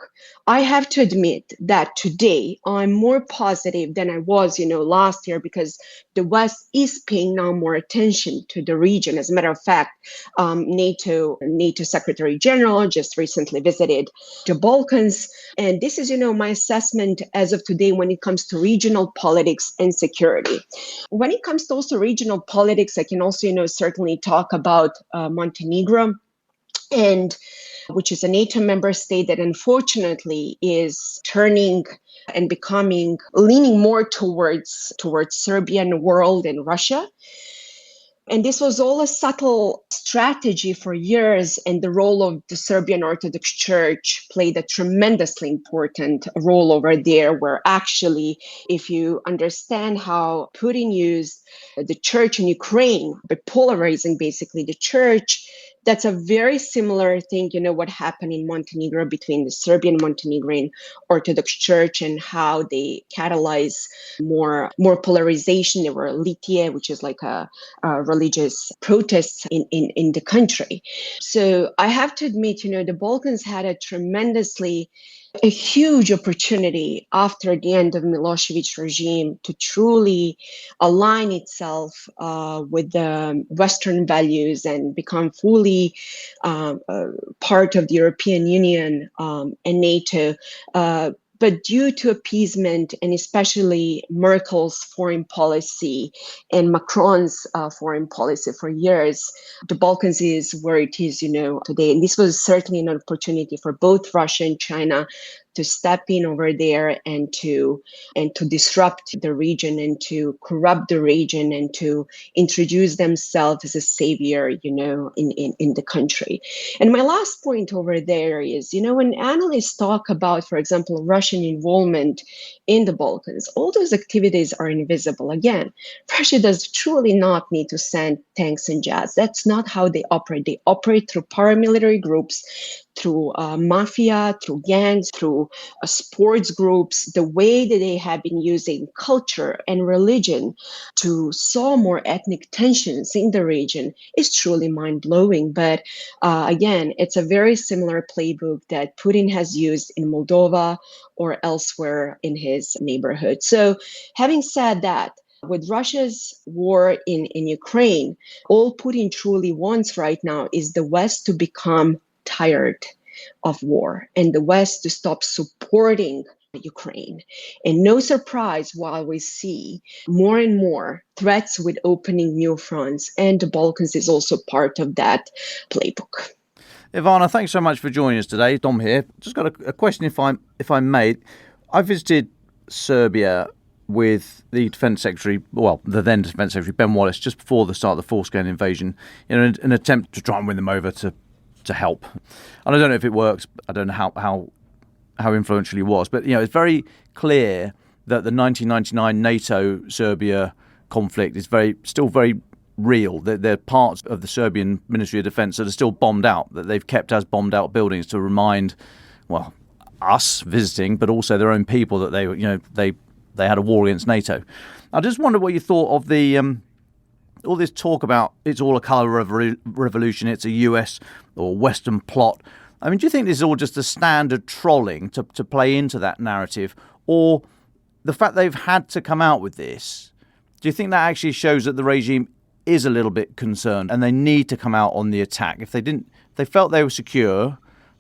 I have to admit that today I'm more positive than I was, last year because the West is paying now more attention to the region. As a matter of fact, NATO Secretary General just recently visited the Balkans. And this is, my assessment as of today when it comes to regional politics and security. When it comes to also regional politics, I can also, certainly talk about Montenegro, and which is a NATO member state that unfortunately is turning and leaning more towards Serbian world and Russia. And this was all a subtle strategy for years, and the role of the Serbian Orthodox Church played a tremendously important role over there, where actually, if you understand how Putin used the church in Ukraine by polarizing basically the church, that's a very similar thing, what happened in Montenegro between the Serbian Montenegrin Orthodox Church and how they catalyze more polarization. There were litie, which is like a religious protests in the country. So I have to admit, the Balkans had a huge opportunity after the end of Milosevic regime to truly align itself with the Western values and become fully part of the European Union and NATO. But due to appeasement and especially Merkel's foreign policy and Macron's foreign policy for years, the Balkans is where it is, today. And this was certainly an opportunity for both Russia and China to step in over there and to disrupt the region and to corrupt the region and to introduce themselves as a savior, in the country. And my last point over there is, when analysts talk about, for example, Russian involvement in the Balkans, all those activities are invisible. Again, Russia does truly not need to send tanks and jets. That's not how they operate. They operate through paramilitary groups, through mafia, through gangs, through sports groups, the way that they have been using culture and religion to solve more ethnic tensions in the region is truly mind-blowing. But again, it's a very similar playbook that Putin has used in Moldova or elsewhere in his neighborhood. So having said that, with Russia's war in Ukraine, all Putin truly wants right now is the West to become tired of war and the West to stop supporting Ukraine. And no surprise, while we see more and more threats with opening new fronts, and the Balkans is also part of that playbook. Ivana, thanks so much for joining us today. Dom here. Just got a question, if I may. I visited Serbia with the Defence Secretary, well, the then Defence Secretary, Ben Wallace, just before the start of the full-scale invasion, in an attempt to try and win them over to help. And I don't know if it works. I don't know how influential he was. But, it's very clear that the 1999 NATO-Serbia conflict is still very real. There are parts of the Serbian Ministry of Defence that are still bombed out, that they've kept as bombed out buildings to remind, well, us visiting, but also their own people that they had a war against NATO. I just wonder what you thought of the all this talk about it's all a colour revolution, it's a US or Western plot. I mean, do you think this is all just a standard trolling to play into that narrative? Or the fact they've had to come out with this, do you think that actually shows that the regime is a little bit concerned and they need to come out on the attack? If they felt they were secure,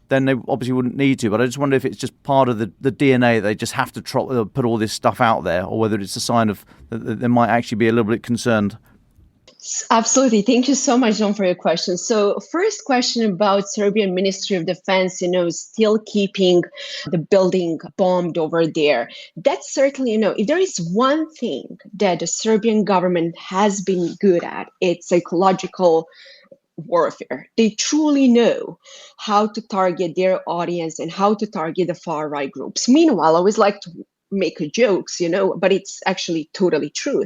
then they obviously wouldn't need to. But I just wonder if it's just part of the DNA, they just have to put all this stuff out there, or whether it's a sign of that they might actually be a little bit concerned. Absolutely. Thank you so much, John, for your question. So first question about Serbian Ministry of Defense, still keeping the building bombed over there. That's certainly, if there is one thing that the Serbian government has been good at, it's psychological warfare. They truly know how to target their audience and how to target the far right groups. Meanwhile, I always like to make jokes, but it's actually totally true.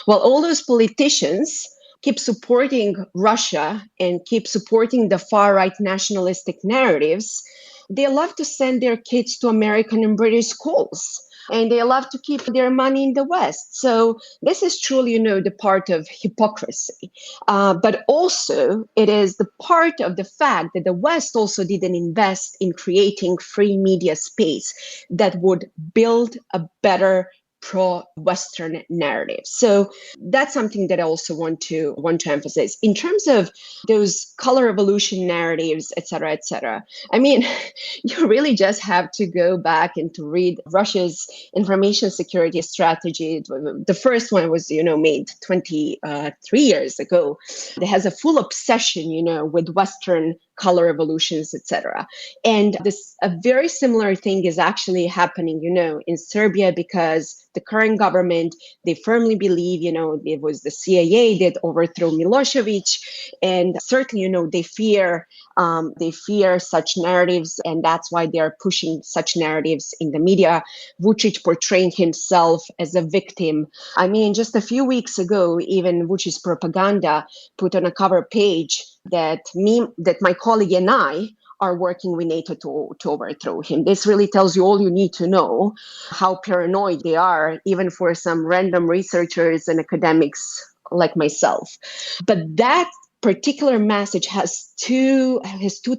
While all those politicians keep supporting Russia and keep supporting the far right nationalistic narratives, they love to send their kids to American and British schools. And they love to keep their money in the West. So this is truly, the part of hypocrisy. But also, it is the part of the fact that the West also didn't invest in creating free media space that would build a better pro-Western narrative. So that's something that I also want to emphasize. In terms of those color revolution narratives, et cetera, I mean, you really just have to go back and to read Russia's information security strategy. The first one was, made 23 years ago. It has a full obsession, with Western color revolutions, etc. And a very similar thing is actually happening, in Serbia, because the current government, they firmly believe, it was the CIA that overthrew Milosevic, and certainly, they fear such narratives, and that's why they are pushing such narratives in the media. Vucic portraying himself as a victim. I mean, just a few weeks ago, even Vucic's propaganda put on a cover page that my colleague and I are working with NATO to overthrow him. This really tells you all you need to know how paranoid they are, even for some random researchers and academics like myself. But that particular message has two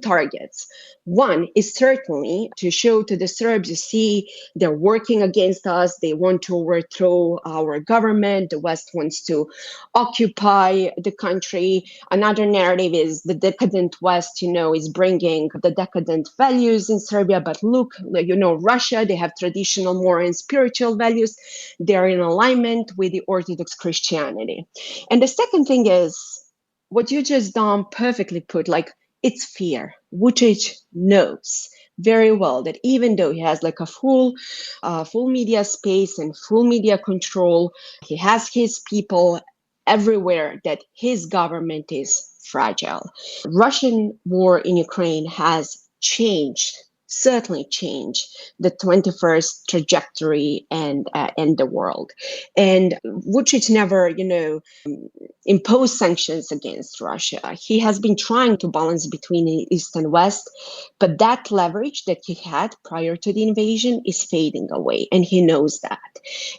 targets. One is certainly to show to the Serbs, you see, they're working against us. They want to overthrow our government. The West wants to occupy the country. Another narrative is the decadent West, is bringing the decadent values in Serbia. But look, Russia, they have traditional moral and spiritual values. They're in alignment with the Orthodox Christianity. And the second thing is, what you just perfectly put, it's fear. Vucic knows very well that even though he has a full media space and full media control, he has his people everywhere, that his government is fragile. Russian war in Ukraine has changed certainly change the 21st trajectory and the world. And Vucic never, imposed sanctions against Russia. He has been trying to balance between East and West, but that leverage that he had prior to the invasion is fading away, and he knows that.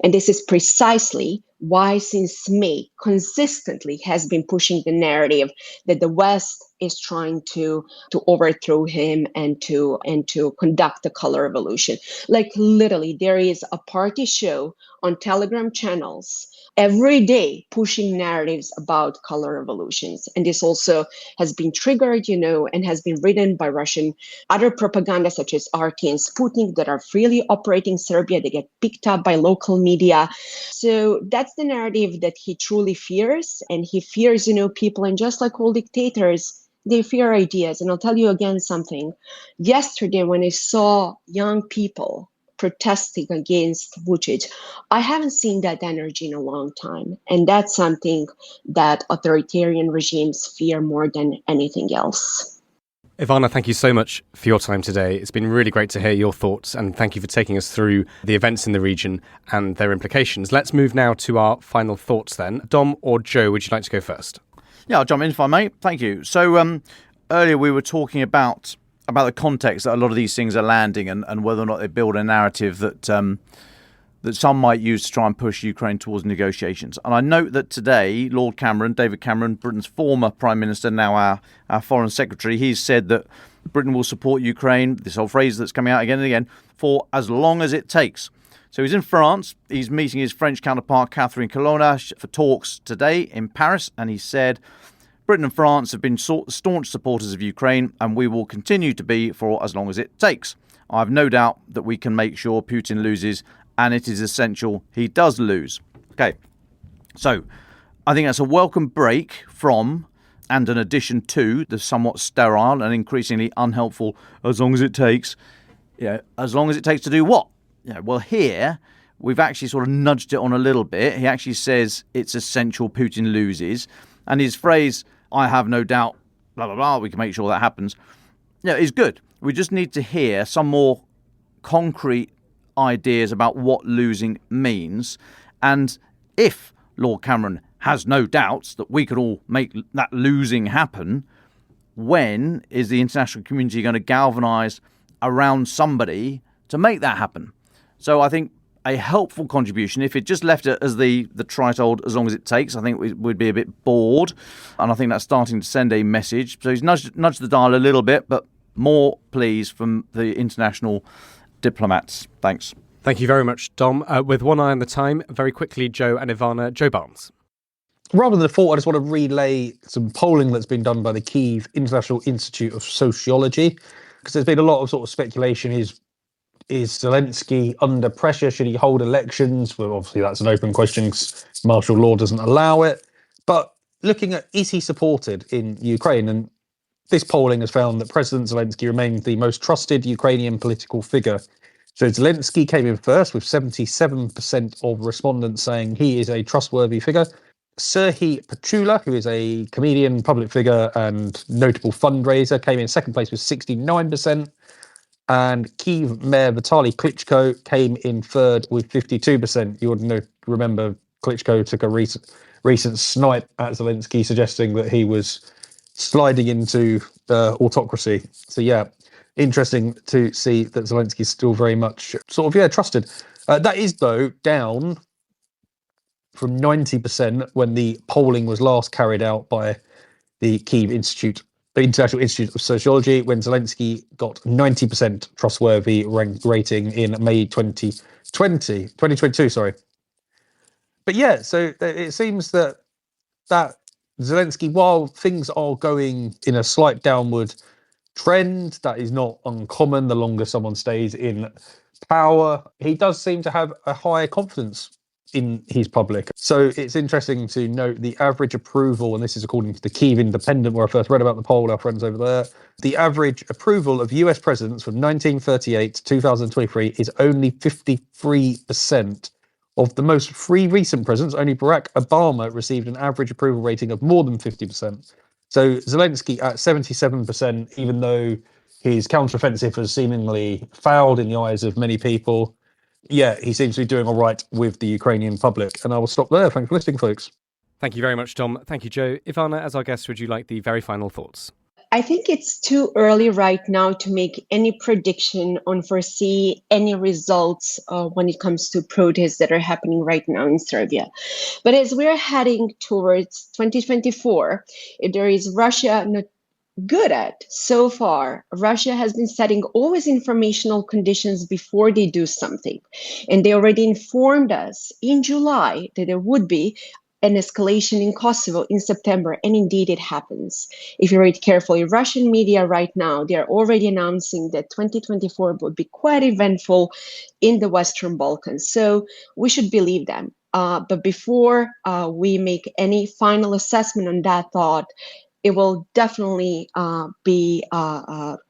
And this is precisely why, since May, consistently has been pushing the narrative that the West is trying to overthrow him and to conduct a color revolution. Like literally, there is a party show on Telegram channels every day pushing narratives about color revolutions. And this also has been triggered, and has been written by Russian other propaganda such as RT and Sputnik that are freely operating Serbia. They get picked up by local media. So that's the narrative that he truly fears. And he fears, people, and just like all dictators, they fear ideas. And I'll tell you again something. Yesterday, when I saw young people protesting against Vucic, I haven't seen that energy in a long time. And that's something that authoritarian regimes fear more than anything else. Ivana, thank you so much for your time today. It's been really great to hear your thoughts, and thank you for taking us through the events in the region and their implications. Let's move now to our final thoughts then. Dom or Joe, would you like to go first? Yeah, I'll jump in if I may. Thank you. So earlier we were talking about the context that a lot of these things are landing, and whether or not they build a narrative that some might use to try and push Ukraine towards negotiations. And I note that today, Lord Cameron, David Cameron, Britain's former Prime Minister, now our Foreign Secretary, he's said that Britain will support Ukraine, this whole phrase that's coming out again and again, for as long as it takes. So he's in France. He's meeting his French counterpart, Catherine Colonna, for talks today in Paris. And he said, Britain and France have been staunch supporters of Ukraine, and we will continue to be for as long as it takes. I have no doubt that we can make sure Putin loses, and it is essential he does lose. Okay, so I think that's a welcome break from, and an addition to, the somewhat sterile and increasingly unhelpful as long as it takes. As long as it takes to do what? Well, here we've actually sort of nudged it on a little bit. He actually says it's essential Putin loses. And his phrase, I have no doubt, blah, blah, blah, we can make sure that happens, is good. We just need to hear some more concrete ideas about what losing means. And if Lord Cameron has no doubts that we could all make that losing happen, when is the international community going to galvanise around somebody to make that happen? So I think a helpful contribution, if it just left it as the trite old as long as it takes, I think we would be a bit bored. And I think that's starting to send a message. So he's nudged the dial a little bit, but more please from the international diplomats. Thanks. Thank you very much, Dom. With one eye on the time, very quickly, Joe and Ivana. Joe Barnes. Rather than a thought, I just want to relay some polling that's been done by the Kyiv International Institute of Sociology, because there's been a lot of sort of speculation. Is Zelensky under pressure? Should he hold elections? Well, obviously that's an open question because martial law doesn't allow it. But looking at, is he supported in Ukraine? And this polling has found that President Zelensky remains the most trusted Ukrainian political figure. So Zelensky came in first with 77% of respondents saying he is a trustworthy figure. Serhiy Pachula, who is a comedian, public figure and notable fundraiser, came in second place with 69%. And Kyiv Mayor Vitaly Klitschko came in third with 52%. You would remember Klitschko took a recent snipe at Zelensky, suggesting that he was sliding into autocracy. So, yeah, interesting to see that Zelensky is still very much trusted. That is, though, down from 90% when the polling was last carried out by the Kyiv Institute, the International Institute of Sociology, when Zelensky got 90% trustworthy rating in May 2022, sorry. But yeah, so it seems that Zelensky, while things are going in a slight downward trend, that is not uncommon the longer someone stays in power, he does seem to have a higher confidence in his public. So it's interesting to note the average approval, and this is according to the Kyiv Independent, where I first read about the poll, our friends over there. The average approval of US presidents from 1938 to 2023 is only 53%. Of the most three recent presidents, only Barack Obama received an average approval rating of more than 50%. So Zelensky at 77%, even though His counteroffensive has seemingly failed in the eyes of many people. Yeah, he seems to be doing all right with the Ukrainian public. And I will stop there. Thanks for listening, folks. Thank you very much, Tom. Thank you, Joe. Ivana, as our guest, would you like the very final thoughts? I think it's too early right now to make any prediction on foresee any results when it comes to protests that are happening right now in Serbia. But as we're heading towards 2024, if there is Russia not good at so far, Russia has been setting always informational conditions before they do something. And they already informed us in July that there would be an escalation in Kosovo in September, and indeed it happens. If you read carefully, Russian media right now, they are already announcing that 2024 would be quite eventful in the Western Balkans. So we should believe them. But before we make any final assessment on that thought, it will definitely be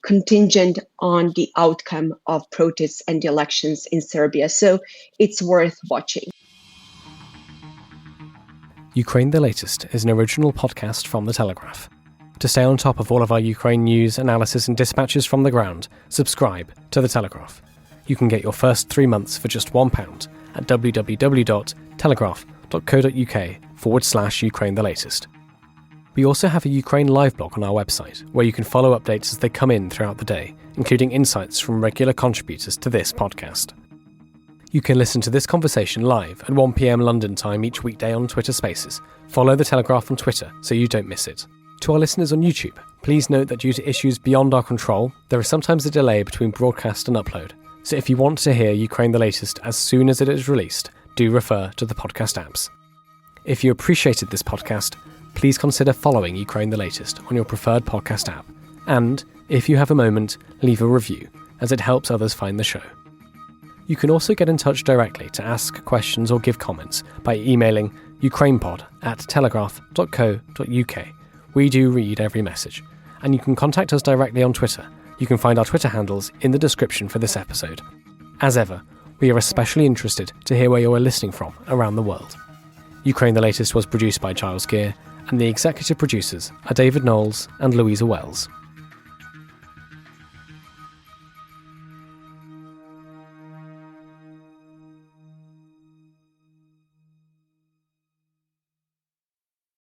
contingent on the outcome of protests and the elections in Serbia. So it's worth watching. Ukraine the Latest is an original podcast from The Telegraph. To stay on top of all of our Ukraine news, analysis and dispatches from the ground, subscribe to The Telegraph. You can get your first 3 months for just £1 at www.telegraph.co.uk/Ukraine the Latest. We also have a Ukraine live blog on our website, where you can follow updates as they come in throughout the day, including insights from regular contributors to this podcast. You can listen to this conversation live at 1 p.m. London time each weekday on Twitter Spaces. Follow The Telegraph on Twitter so you don't miss it. To our listeners on YouTube, please note that due to issues beyond our control, there is sometimes a delay between broadcast and upload. So if you want to hear Ukraine the Latest as soon as it is released, do refer to the podcast apps. If you appreciated this podcast, please consider following Ukraine the Latest on your preferred podcast app. And, if you have a moment, leave a review, as it helps others find the show. You can also get in touch directly to ask questions or give comments by emailing ukrainepod@telegraph.co.uk. We do read every message. And you can contact us directly on Twitter. You can find our Twitter handles in the description for this episode. As ever, we are especially interested to hear where you are listening from around the world. Ukraine the Latest was produced by Giles Gear, and the executive producers are David Knowles and Louisa Wells.